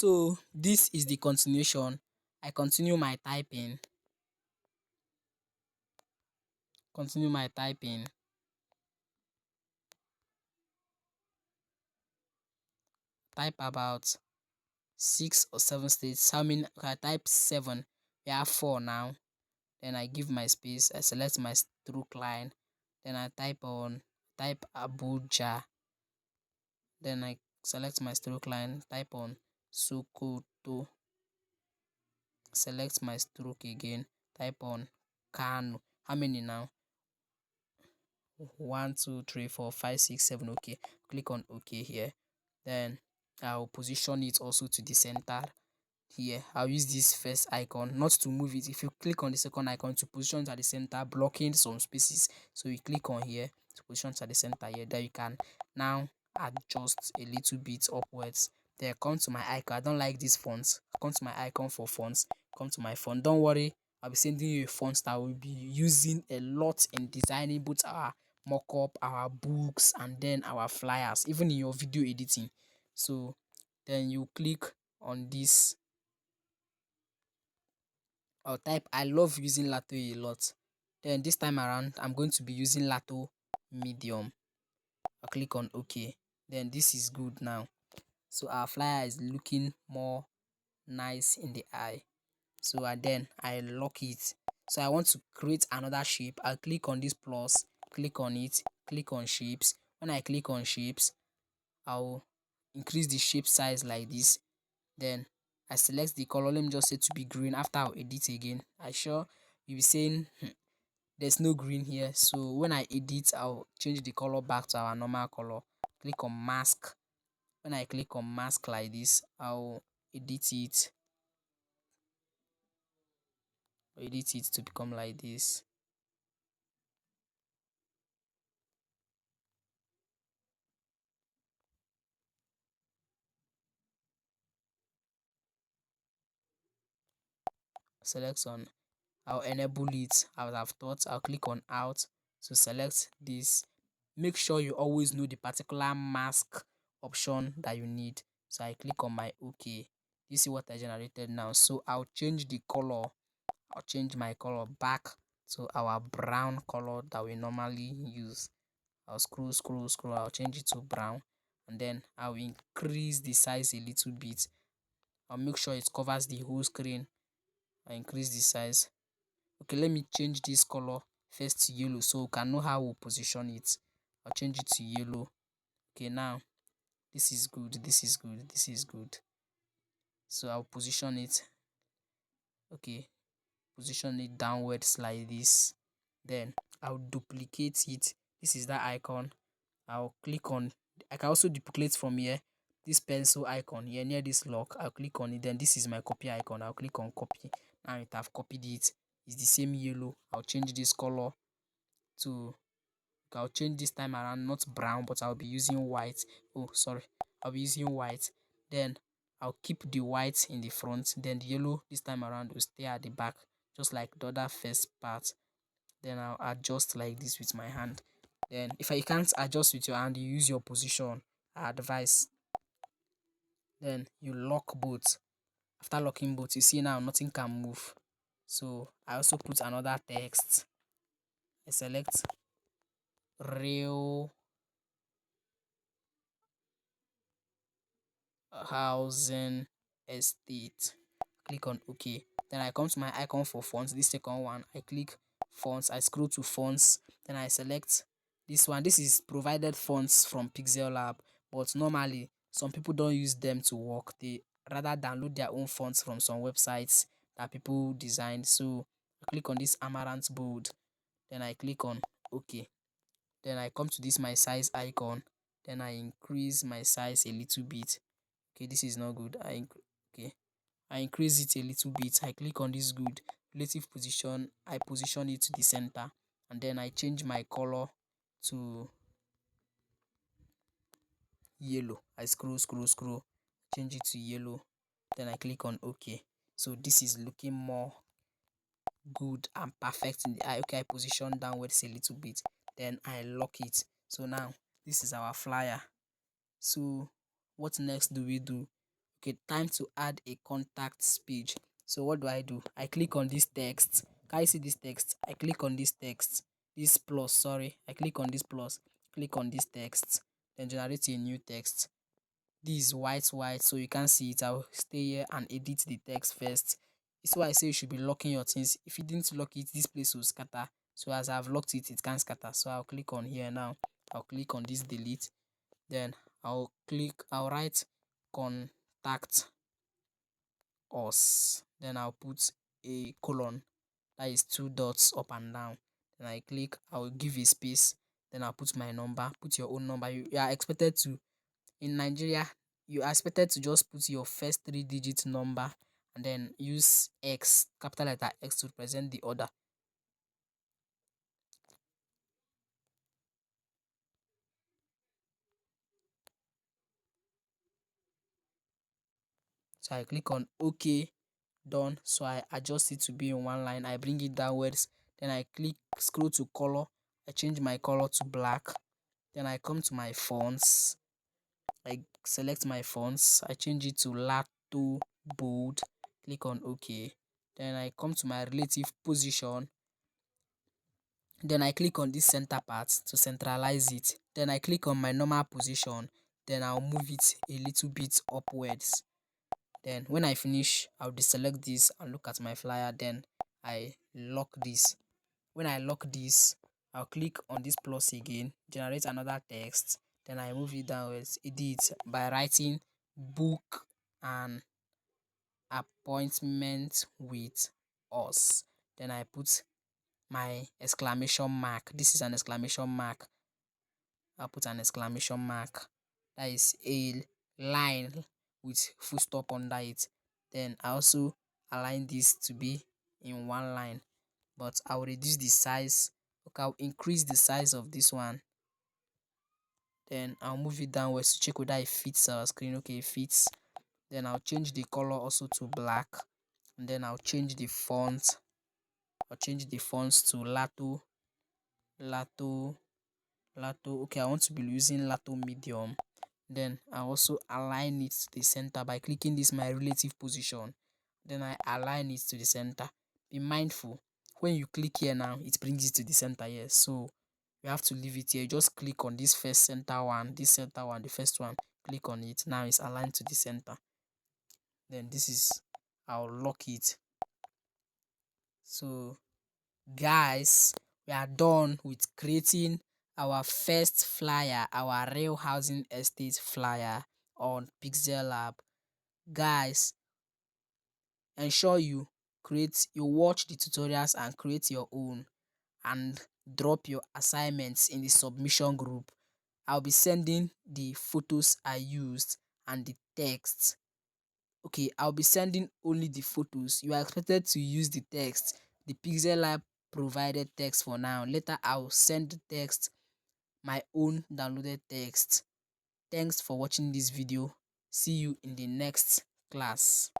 So this is the continuation. I continue my typing, type about 6 or 7 states. How many? I type 7. We have 4 now. Then I give my space. I select my stroke line. Then I type Abuja. Then I select my stroke line. Type on Sokoto. Select my stroke again. Type on Kano. How many now? 1, 2, 3, 4, 5, 6, 7. Okay. Click on OK here. Then I'll position it also to the center here. I'll use this first icon not to move it. If you click on the second icon to position it at the center, blocking some spaces, so you click on here to position it at the center here. Then you can now adjust a little bit upwards. Then come to my icon. I don't like this font. Come to my icon for fonts. Come to my font. Don't worry, I'll be sending you a font that will be using a lot in designing both our mockup, our books, and then our flyers, even in your video editing. So then you click on this. I'll type, I love using Lato a lot. Then this time around, I'm going to be using Lato medium. I'll click on OK. Then this is good now. So our flyer is looking more nice in the eye. So then I lock it. So I want to create another shape. I'll click on this plus, click on it, click on shapes. When I click on shapes, I'll increase the shape size like this. Then I select the color. Let me just say to be green. After I'll edit again. I sure you'll be saying there's no green here. So when I edit, I'll change the color back to our normal color. Click on mask. When I click on mask like this, I'll edit it to become like this. Select on, I'll enable it as I've thought. I'll click on out to select this. Make sure you always know the particular mask option that you need. So I click on my OK. You see what I generated now. So I'll change the color. I'll change my color back to our brown color that we normally use. I'll scroll. I'll change it to brown, and then I'll increase the size a little bit. I'll make sure it covers the whole screen. I'll increase the size. Okay, let me change this color first to yellow so we can know how we'll position it. I'll change it to yellow. Okay, now this is good. So I'll position it. Okay, position it downwards like this. Then I'll duplicate it. This is that icon. I'll click on, I can also duplicate from here. This pencil icon here near this lock, I'll click on it. Then this is my copy icon. I'll click on copy. Now it have copied it. It's the same yellow. I'll change this color to, I'll change this time around, not brown, but I'll be using white. Oh, sorry. I'll be using white. Then I'll keep the white in the front. Then the yellow this time around will stay at the back, just like the other first part. Then I'll adjust like this with my hand. Then if you can't adjust with your hand, you use your position. I advise. Then you lock both. After locking both, you see now nothing can move. So I also put another text. I select real housing estate. Click on OK. Then I come to my icon for fonts. This second one, I click fonts. I scroll to fonts. Then I select this one. This is provided fonts from pixellab, but normally some people don't use them to work. They rather download their own fonts from some websites that people design. So I click on this amaranth bold. Then I click on OK. Then I come to this my size icon. Then I increase my size a little bit. Okay, this is not good. Okay, I increase it a little bit. I click on this good relative position. I position it to the center, and then I change my color to yellow. I scroll, change it to yellow. Then I click on OK. So this is looking more good and perfect in the eye. Okay, I position downwards a little bit. Then I lock it. So now this is our flyer. So what next do we do? Okay, time to add a contacts page. So what do? I click on this text. Can you see this text? I click on this text, this plus, sorry. I click on this plus, click on this text, then generate a new text. This is white, so you can't see it. I'll stay here and edit the text first. It's why I say you should be locking your things. If you didn't lock it, this place will scatter. So as I've locked it, it can't scatter. So I'll click on here now. I'll click on this delete. Then I'll write contact us. Then I'll put a colon, that is two dots up and down. Then I click, I'll give a space. Then I'll put my number. Put your own number. You are expected to, in Nigeria, you are expected to just put your first 3-digit number and then use X, capital letter X, to represent the order. So I click on OK, done. So I adjust it to be in one line. I bring it downwards. Then I click, scroll to color. I change my color to black. Then I come to my fonts. I select my fonts. I change it to Lato bold. Click on OK. Then I come to my relative position. Then I click on this center part to centralize it. Then I click on my normal position. Then I'll move it a little bit upwards. Then when I finish, I'll deselect this and look at my flyer. Then I lock this. When I lock this, I'll click on this plus again, generate another text. Then I move it downwards, edit by writing book an appointment with us. Then I put my exclamation mark. This is an exclamation mark. I'll put an exclamation mark. That is a line with full stop under it. Then I also align this to be in one line, but I'll reduce the size. Okay, I'll increase the size of this one. Then I'll move it downwards to check whether it fits our screen. Okay, it fits. Then I'll change the color also to black, and then I'll change the font. I'll change the fonts to Lato. Okay, I want to be using Lato medium. Then I also align it to the center by clicking this my relative position. Then I align it to the center. Be mindful, when you click here now, it brings it to the center here, so you have to leave it here. Just click on this first center one, this center one, the first one, click on it. Now it's aligned to the center. Then this is, I'll lock it. So guys, we are done with creating our first flyer, our real housing estate flyer on pixellab. Guys, ensure you watch the tutorials and create your own, and drop your assignments in the submission group. I'll be sending the photos I used and the text. Okay, I'll be sending only the photos. You are expected to use the text, the pixellab provided text for now. Later I'll send the text, my own downloaded text. Thanks for watching this video. See you in the next class.